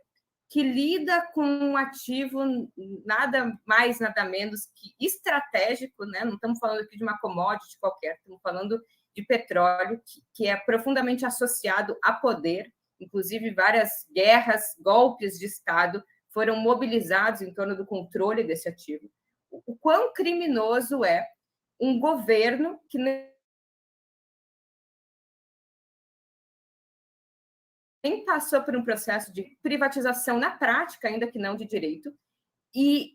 que lida com um ativo nada mais, nada menos que estratégico, né? Não estamos falando aqui de uma commodity qualquer, estamos falando de petróleo, que é profundamente associado a poder, inclusive várias guerras, golpes de Estado foram mobilizados em torno do controle desse ativo. O quão criminoso é um governo que nem passou por um processo de privatização na prática, ainda que não de direito, e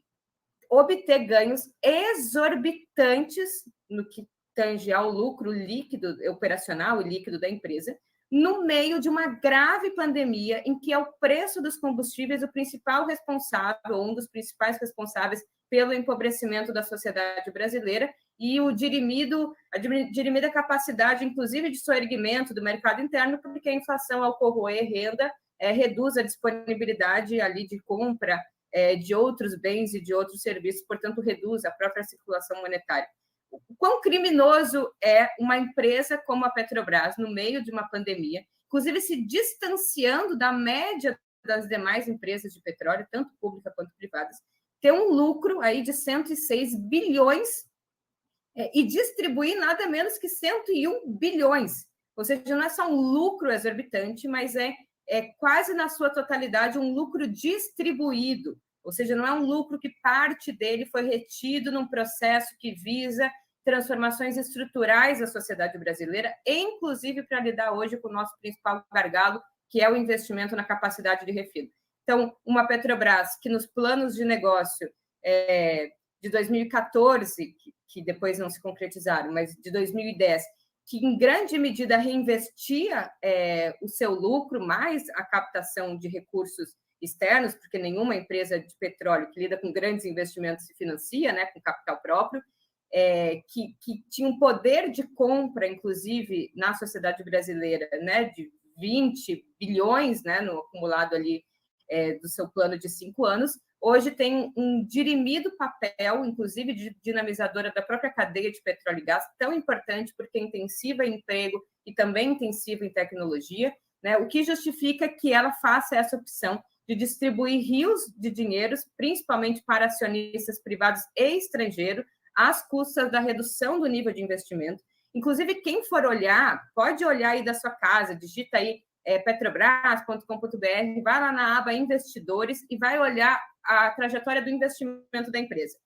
obter ganhos exorbitantes no que tange ao lucro líquido, operacional e líquido da empresa, no meio de uma grave pandemia em que é o preço dos combustíveis o principal responsável, ou um dos principais responsáveis pelo empobrecimento da sociedade brasileira e a dirimida capacidade, inclusive, de soerguimento do mercado interno, porque a inflação, ao corroer renda, reduz a disponibilidade ali de compra de outros bens e de outros serviços, portanto, reduz a própria circulação monetária. O quão criminoso é uma empresa como a Petrobras, no meio de uma pandemia, inclusive se distanciando da média das demais empresas de petróleo, tanto públicas quanto privadas, ter um lucro aí de 106 bilhões e distribuir nada menos que 101 bilhões. Ou seja, não é só um lucro exorbitante, mas é quase na sua totalidade um lucro distribuído. Ou seja, não é um lucro que parte dele foi retido num processo que visa transformações estruturais da sociedade brasileira, inclusive para lidar hoje com o nosso principal gargalo, que é o investimento na capacidade de refino. Então, uma Petrobras que nos planos de negócio de 2014, que depois não se concretizaram, mas de 2010, que em grande medida reinvestia o seu lucro, mais a captação de recursos externos, porque nenhuma empresa de petróleo que lida com grandes investimentos se financia, né, com capital próprio, que tinha um poder de compra, inclusive, na sociedade brasileira, né, de 20 bilhões, né, no acumulado ali do seu plano de 5 anos, hoje tem um dirimido papel, inclusive de dinamizadora da própria cadeia de petróleo e gás, tão importante porque é intensiva em emprego e também intensiva em tecnologia, né, o que justifica que ela faça essa opção de distribuir rios de dinheiros, principalmente para acionistas privados e estrangeiros, às custas da redução do nível de investimento. Inclusive, quem for olhar, pode olhar aí da sua casa, digita aí petrobras.com.br, vai lá na aba Investidores e vai olhar a trajetória do investimento da empresa.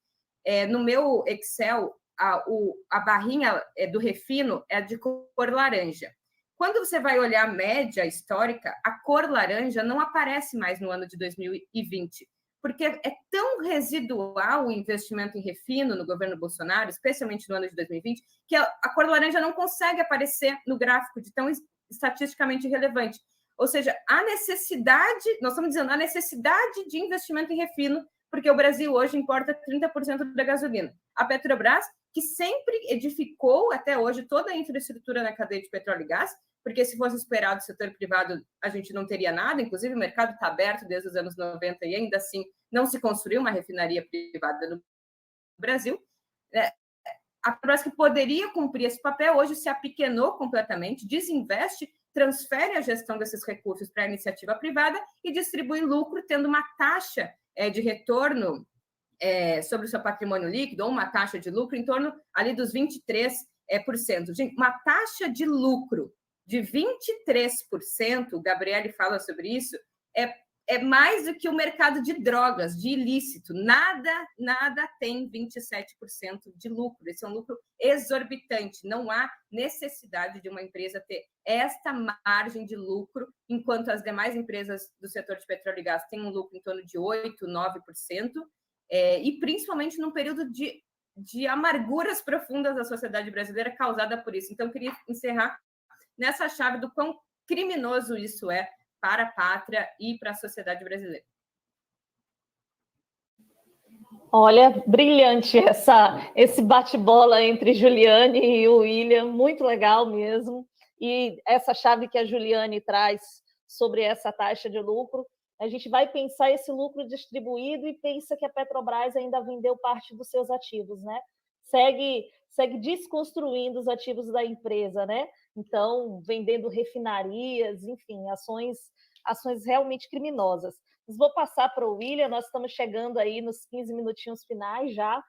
No meu Excel, a barrinha do refino é de cor laranja. Quando você vai olhar a média histórica, a cor laranja não aparece mais no ano de 2020, porque é tão residual o investimento em refino no governo Bolsonaro, especialmente no ano de 2020, que a cor laranja não consegue aparecer no gráfico de tão estatisticamente relevante. Ou seja, a necessidade, nós estamos dizendo, a necessidade de investimento em refino, porque o Brasil hoje importa 30% da gasolina. A Petrobras, que sempre edificou até hoje toda a infraestrutura na cadeia de petróleo e gás, porque se fosse esperado do setor privado, a gente não teria nada, inclusive o mercado está aberto desde os anos 90 e ainda assim não se construiu uma refinaria privada no Brasil. A Petrobras, que poderia cumprir esse papel, hoje se apequenou completamente, desinveste, transfere a gestão desses recursos para a iniciativa privada e distribui lucro, tendo uma taxa de retorno sobre o seu patrimônio líquido, ou uma taxa de lucro em torno ali dos 23%. Gente, uma taxa de lucro de 23%, o Gabriele fala sobre isso, é mais do que o mercado de drogas, de ilícito. Nada tem 27% de lucro. Esse é um lucro exorbitante. Não há necessidade de uma empresa ter esta margem de lucro, enquanto as demais empresas do setor de petróleo e gás têm um lucro em torno de 8%, 9%, e principalmente num período de amarguras profundas da sociedade brasileira causada por isso. Então, eu queria encerrar nessa chave do quão criminoso isso é para a pátria e para a sociedade brasileira. Olha, brilhante esse bate-bola entre Juliane e o William, muito legal mesmo. E essa chave que a Juliane traz sobre essa taxa de lucro, a gente vai pensar esse lucro distribuído e pensa que a Petrobras ainda vendeu parte dos seus ativos, né? Segue desconstruindo os ativos da empresa, né? Então, vendendo refinarias, enfim, ações realmente criminosas. Mas vou passar para o William, nós estamos chegando aí nos 15 minutinhos finais já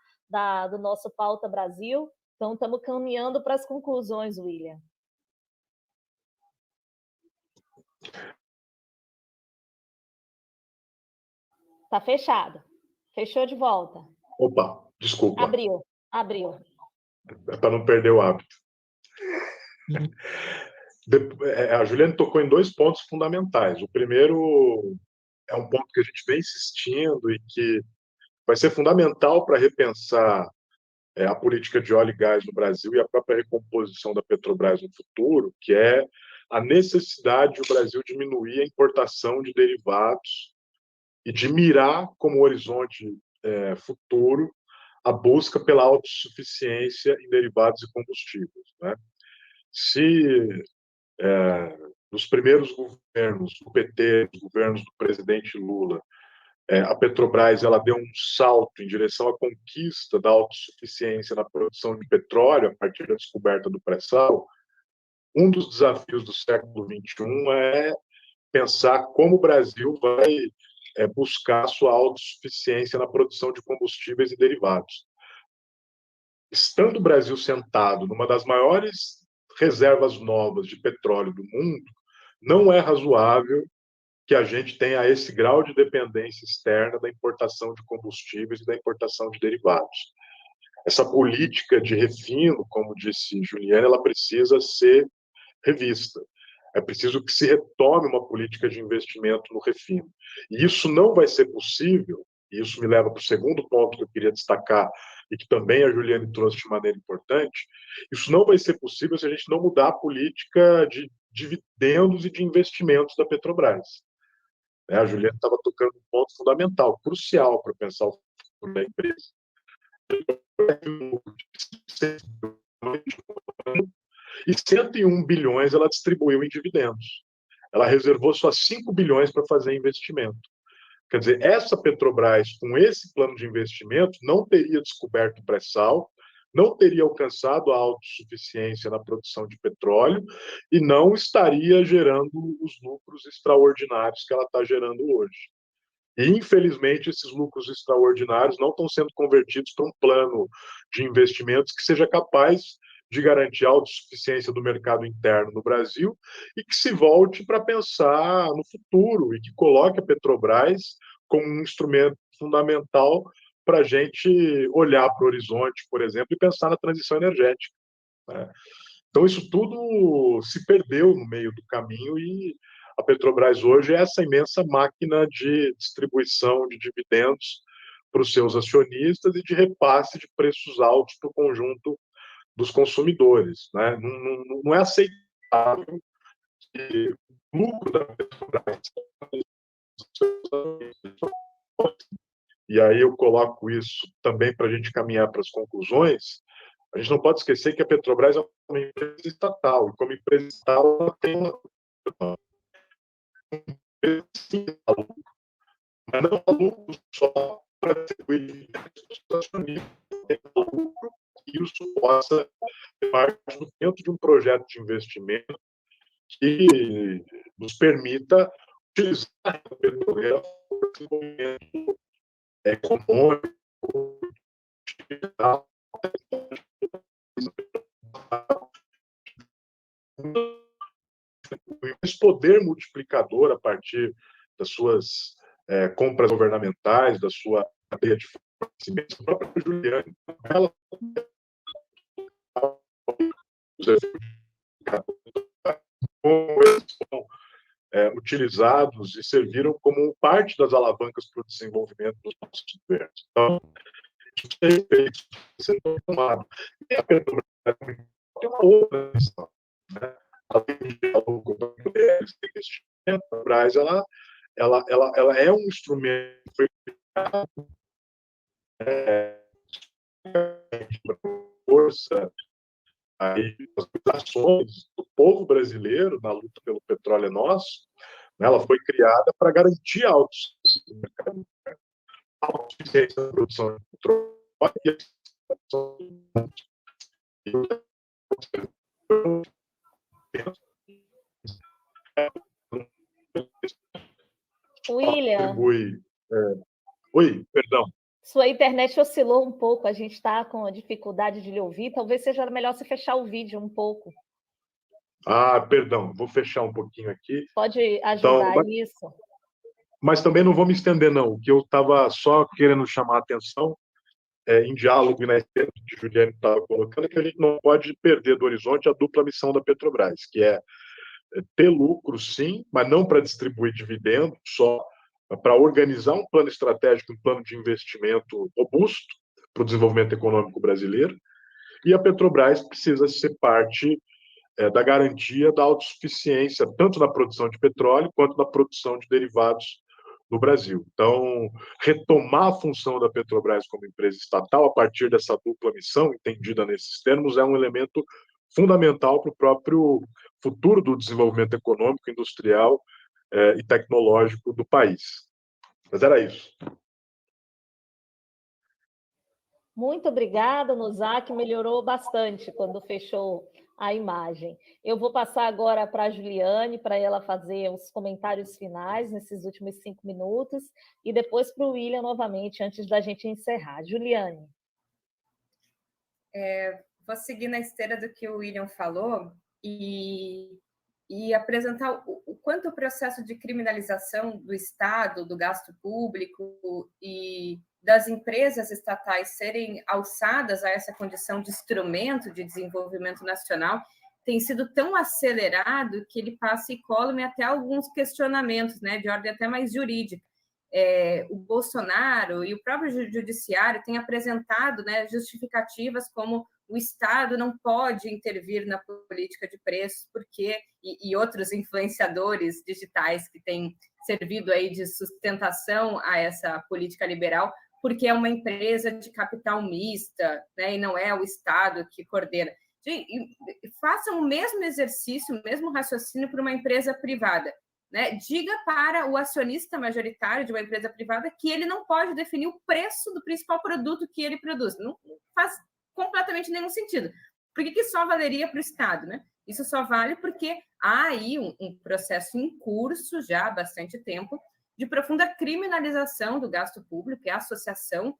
do nosso Pauta Brasil, então estamos caminhando para as conclusões, William. Está fechado. Fechou de volta. Opa, desculpa. Abriu. É para não perder o hábito. A Juliane tocou em 2 pontos fundamentais. O primeiro é um ponto que a gente vem insistindo e que vai ser fundamental para repensar a política de óleo e gás no Brasil e a própria recomposição da Petrobras no futuro, que é a necessidade de o Brasil diminuir a importação de derivados e de mirar como horizonte futuro a busca pela autossuficiência em derivados e combustíveis, né? Se nos primeiros governos do PT, os governos do presidente Lula, a Petrobras ela deu um salto em direção à conquista da autossuficiência na produção de petróleo a partir da descoberta do pré-sal, um dos desafios do século XXI é pensar como o Brasil vai buscar sua autossuficiência na produção de combustíveis e derivados. Estando o Brasil sentado numa das maiores reservas novas de petróleo do mundo, não é razoável que a gente tenha esse grau de dependência externa da importação de combustíveis e da importação de derivados. Essa política de refino, como disse Juliana, ela precisa ser revista. É preciso que se retome uma política de investimento no refino. E isso não vai ser possível, e isso me leva para o segundo ponto que eu queria destacar, e que também a Juliane trouxe de maneira importante, isso não vai ser possível se a gente não mudar a política de dividendos e de investimentos da Petrobras. A Juliane estava tocando um ponto fundamental, crucial para pensar o futuro da empresa. E 101 bilhões ela distribuiu em dividendos. Ela reservou só 5 bilhões para fazer investimento. Quer dizer, essa Petrobras, com esse plano de investimento, não teria descoberto o pré-sal, não teria alcançado a autossuficiência na produção de petróleo e não estaria gerando os lucros extraordinários que ela está gerando hoje. E, infelizmente, esses lucros extraordinários não estão sendo convertidos para um plano de investimentos que seja capaz de garantir a autossuficiência do mercado interno no Brasil e que se volte para pensar no futuro e que coloque a Petrobras como um instrumento fundamental para a gente olhar para o horizonte, por exemplo, e pensar na transição energética, né? Então, isso tudo se perdeu no meio do caminho e a Petrobras hoje é essa imensa máquina de distribuição de dividendos para os seus acionistas e de repasse de preços altos para o conjunto dos consumidores, né? Não é aceitável que o lucro da Petrobras, e aí eu coloco isso também para a gente caminhar para as conclusões, a gente não pode esquecer que a Petrobras é uma empresa estatal, e como empresa estatal ela tem uma mas não há lucro só para distribuir dividendos para os acionistas, tem lucro que isso possa ser parte dentro de um projeto de investimento que nos permita utilizar a petroleira para o desenvolvimento econômico, digital, esse poder multiplicador a partir das suas compras governamentais, da sua cadeia de fornecimento, a própria Juliane, ela como eles são utilizados e serviram como parte das alavancas para o desenvolvimento dos nossos governos. Então, isso tem feito sendo tomado. E a Petrobras tem uma outra questão, né? Além de diálogo com poderes, a Petrobras ela é um instrumento que foi criado força aí as ações do povo brasileiro na luta pelo petróleo nosso, né? Ela foi criada para garantir a autossuficiência da produção de petróleo William, Oi, perdão. Sua internet oscilou um pouco, a gente está com a dificuldade de lhe ouvir. Talvez seja melhor você fechar o vídeo um pouco. Perdão, vou fechar um pouquinho aqui. Pode ajudar então, isso. Mas também não vou me estender, não. O que eu estava só querendo chamar a atenção, em diálogo e na ideia que Juliane estava colocando, é que a gente não pode perder do horizonte a dupla missão da Petrobras, que é ter lucro, sim, mas não para distribuir dividendos, só para organizar um plano estratégico, um plano de investimento robusto para o desenvolvimento econômico brasileiro. E a Petrobras precisa ser parte da garantia da autossuficiência, tanto na produção de petróleo quanto na produção de derivados no Brasil. Então, retomar a função da Petrobras como empresa estatal a partir dessa dupla missão, entendida nesses termos, é um elemento fundamental para o próprio futuro do desenvolvimento econômico, industrial e tecnológico do país. Mas era isso. Muito obrigada, Nuzak, melhorou bastante quando fechou a imagem. Eu vou passar agora para a Juliane, para ela fazer os comentários finais nesses últimos 5 minutos, e depois para o William novamente, antes da gente encerrar. Juliane. Vou seguir na esteira do que o William falou e apresentar o quanto o processo de criminalização do Estado, do gasto público e das empresas estatais serem alçadas a essa condição de instrumento de desenvolvimento nacional tem sido tão acelerado que ele passa incólume até alguns questionamentos, né, de ordem até mais jurídica. O Bolsonaro e o próprio judiciário têm apresentado, né, justificativas como o Estado não pode intervir na política de preços, porque e outros influenciadores digitais que têm servido aí de sustentação a essa política liberal, porque é uma empresa de capital mista, né, e não é o Estado que coordena. Façam o mesmo exercício, o mesmo raciocínio para uma empresa privada. Né? Diga para o acionista majoritário de uma empresa privada que ele não pode definir o preço do principal produto que ele produz. Não faz completamente nenhum sentido. Por que só valeria para o Estado? Né? Isso só vale porque há aí um processo em curso já há bastante tempo de profunda criminalização do gasto público e a associação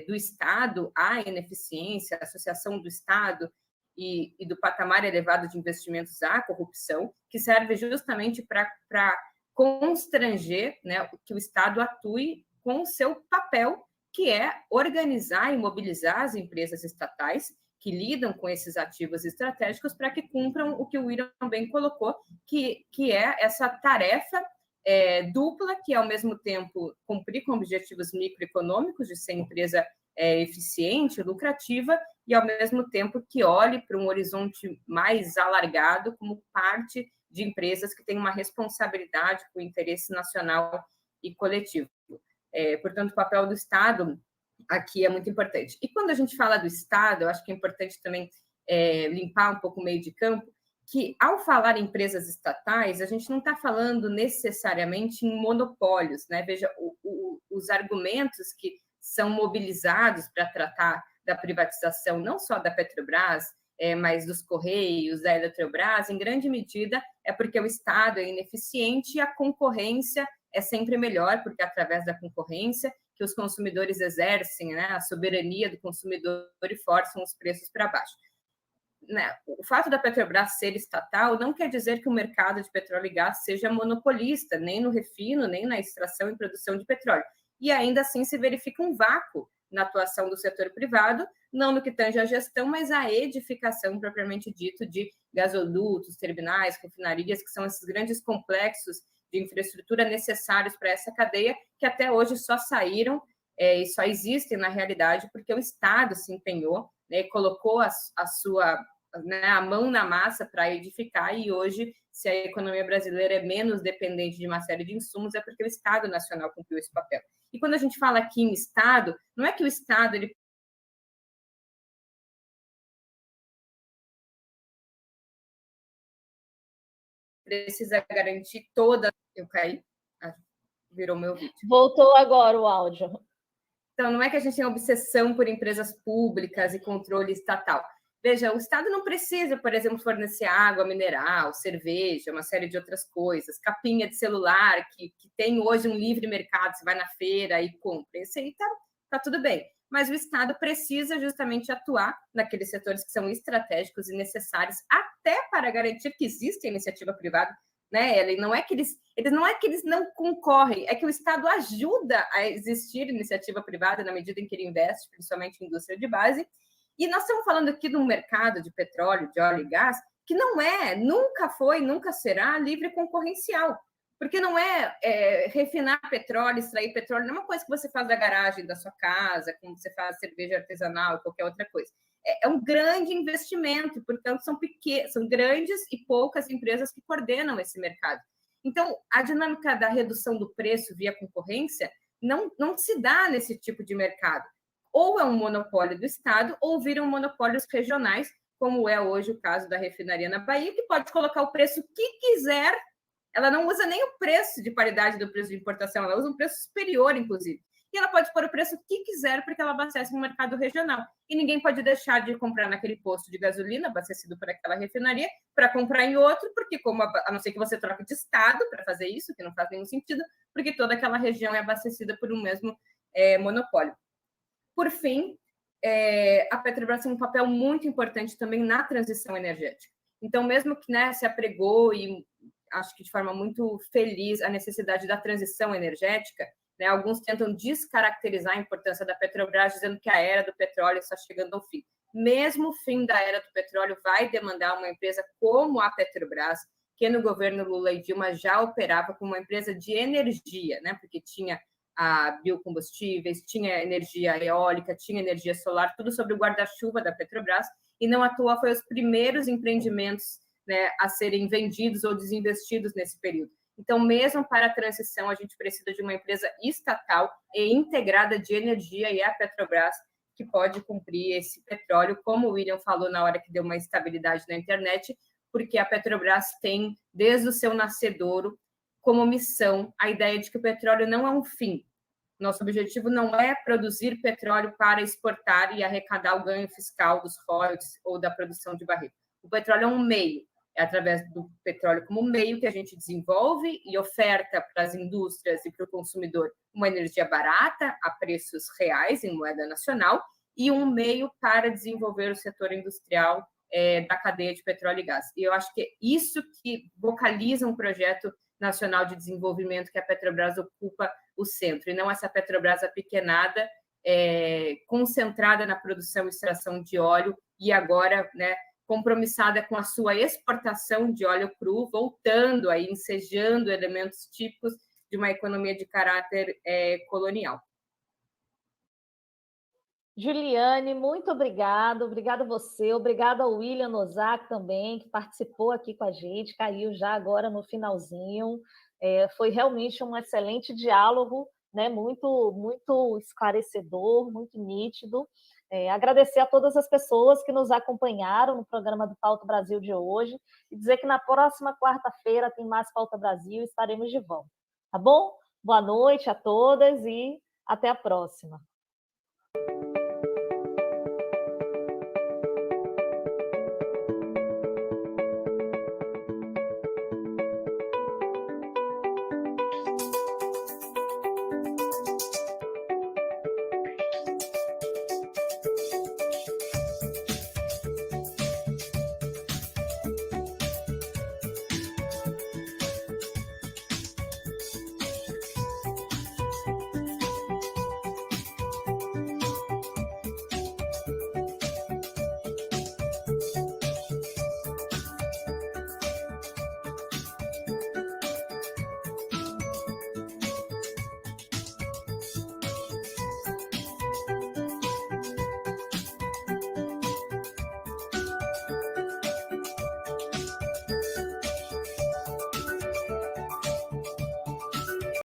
do Estado à ineficiência, a associação do Estado e do patamar elevado de investimentos à corrupção, que serve justamente para constranger, né, que o Estado atue com o seu papel, que é organizar e mobilizar as empresas estatais que lidam com esses ativos estratégicos para que cumpram o que o William bem colocou, que é essa tarefa dupla, que ao mesmo tempo cumprir com objetivos microeconômicos de ser empresa eficiente, lucrativa, e ao mesmo tempo que olhe para um horizonte mais alargado como parte de empresas que têm uma responsabilidade com o interesse nacional e coletivo. Portanto, o papel do Estado aqui é muito importante. E quando a gente fala do Estado, eu acho que é importante também limpar um pouco o meio de campo, que ao falar em empresas estatais, a gente não está falando necessariamente em monopólios, né? Veja, os argumentos que são mobilizados para tratar da privatização, não só da Petrobras, mas dos Correios, da Eletrobras, em grande medida é porque o Estado é ineficiente e a concorrência é sempre melhor, porque é através da concorrência que os consumidores exercem, né, a soberania do consumidor e forçam os preços para baixo. Né? O fato da Petrobras ser estatal não quer dizer que o mercado de petróleo e gás seja monopolista, nem no refino, nem na extração e produção de petróleo. E ainda assim se verifica um vácuo na atuação do setor privado, não no que tange à gestão, mas à edificação propriamente dito de gasodutos, terminais, refinarias, que são esses grandes complexos de infraestrutura necessários para essa cadeia, que até hoje só saíram e só existem na realidade porque o Estado se empenhou, né, colocou a sua, né, a mão na massa para edificar, e hoje, se a economia brasileira é menos dependente de uma série de insumos, é porque o Estado Nacional cumpriu esse papel. E quando a gente fala aqui em Estado, não é que o Estado ele precisa garantir toda... Eu caí? Virou meu vídeo. Voltou agora o áudio. Então, não é que a gente tem obsessão por empresas públicas e controle estatal. Veja, o Estado não precisa, por exemplo, fornecer água mineral, cerveja, uma série de outras coisas, capinha de celular, que tem hoje um livre mercado, você vai na feira e compra. Isso aí tá tudo bem. Mas o Estado precisa justamente atuar naqueles setores que são estratégicos e necessários até para garantir que existe a iniciativa privada, né, Ellen? Não é que eles não concorrem, é que o Estado ajuda a existir iniciativa privada na medida em que ele investe, principalmente em indústria de base. E nós estamos falando aqui de um mercado de petróleo, de óleo e gás, que não nunca foi, nunca será livre concorrencial. Porque não refinar petróleo, extrair petróleo, não é uma coisa que você faz da garagem da sua casa, como você faz cerveja artesanal, qualquer outra coisa. é um grande investimento, portanto, são grandes e poucas empresas que coordenam esse mercado. Então, a dinâmica da redução do preço via concorrência não se dá nesse tipo de mercado. Ou é um monopólio do Estado, ou viram monopólios regionais, como é hoje o caso da refinaria na Bahia, que pode colocar o preço que quiser. Ela não usa nem o preço de paridade do preço de importação, ela usa um preço superior, inclusive. E ela pode pôr o preço que quiser, porque ela abastece no mercado regional. E ninguém pode deixar de comprar naquele posto de gasolina, abastecido por aquela refinaria, para comprar em outro, porque, a não ser que você troque de estado para fazer isso, que não faz nenhum sentido, porque toda aquela região é abastecida por um mesmo monopólio. Por fim, a Petrobras tem um papel muito importante também na transição energética. Então, mesmo que se apregou, e acho que de forma muito feliz, a necessidade da transição energética, alguns tentam descaracterizar a importância da Petrobras, dizendo que a era do petróleo está chegando ao fim. Mesmo o fim da era do petróleo vai demandar uma empresa como a Petrobras, que no governo Lula e Dilma já operava como uma empresa de energia, porque tinha biocombustíveis, tinha energia eólica, tinha energia solar, tudo sobre o guarda-chuva da Petrobras, e não à toa foi os primeiros empreendimentos a serem vendidos ou desinvestidos nesse período. Então, mesmo para a transição, a gente precisa de uma empresa estatal e integrada de energia, e é a Petrobras que pode cumprir esse petróleo, como o William falou na hora que deu uma estabilidade na internet, porque a Petrobras tem, desde o seu nascedouro, como missão a ideia de que o petróleo não é um fim. Nosso objetivo não é produzir petróleo para exportar e arrecadar o ganho fiscal dos royalties ou da produção de barril. O petróleo é um meio. É através do petróleo como meio que a gente desenvolve e oferta para as indústrias e para o consumidor uma energia barata, a preços reais, em moeda nacional, e um meio para desenvolver o setor industrial da cadeia de petróleo e gás. E eu acho que é isso que vocaliza um projeto nacional de desenvolvimento que a Petrobras ocupa o centro, e não essa Petrobras apequenada, concentrada na produção e extração de óleo, e agora, compromissada com a sua exportação de óleo cru, voltando aí, ensejando elementos típicos de uma economia de caráter colonial. Juliane, muito obrigada a você, obrigada ao William Nozak também, que participou aqui com a gente, caiu já agora no finalzinho. Foi realmente um excelente diálogo, muito esclarecedor, muito nítido. Agradecer a todas as pessoas que nos acompanharam no programa do Pauta Brasil de hoje e dizer que na próxima quarta-feira tem mais Pauta Brasil e estaremos de volta. Tá bom? Boa noite a todas e até a próxima.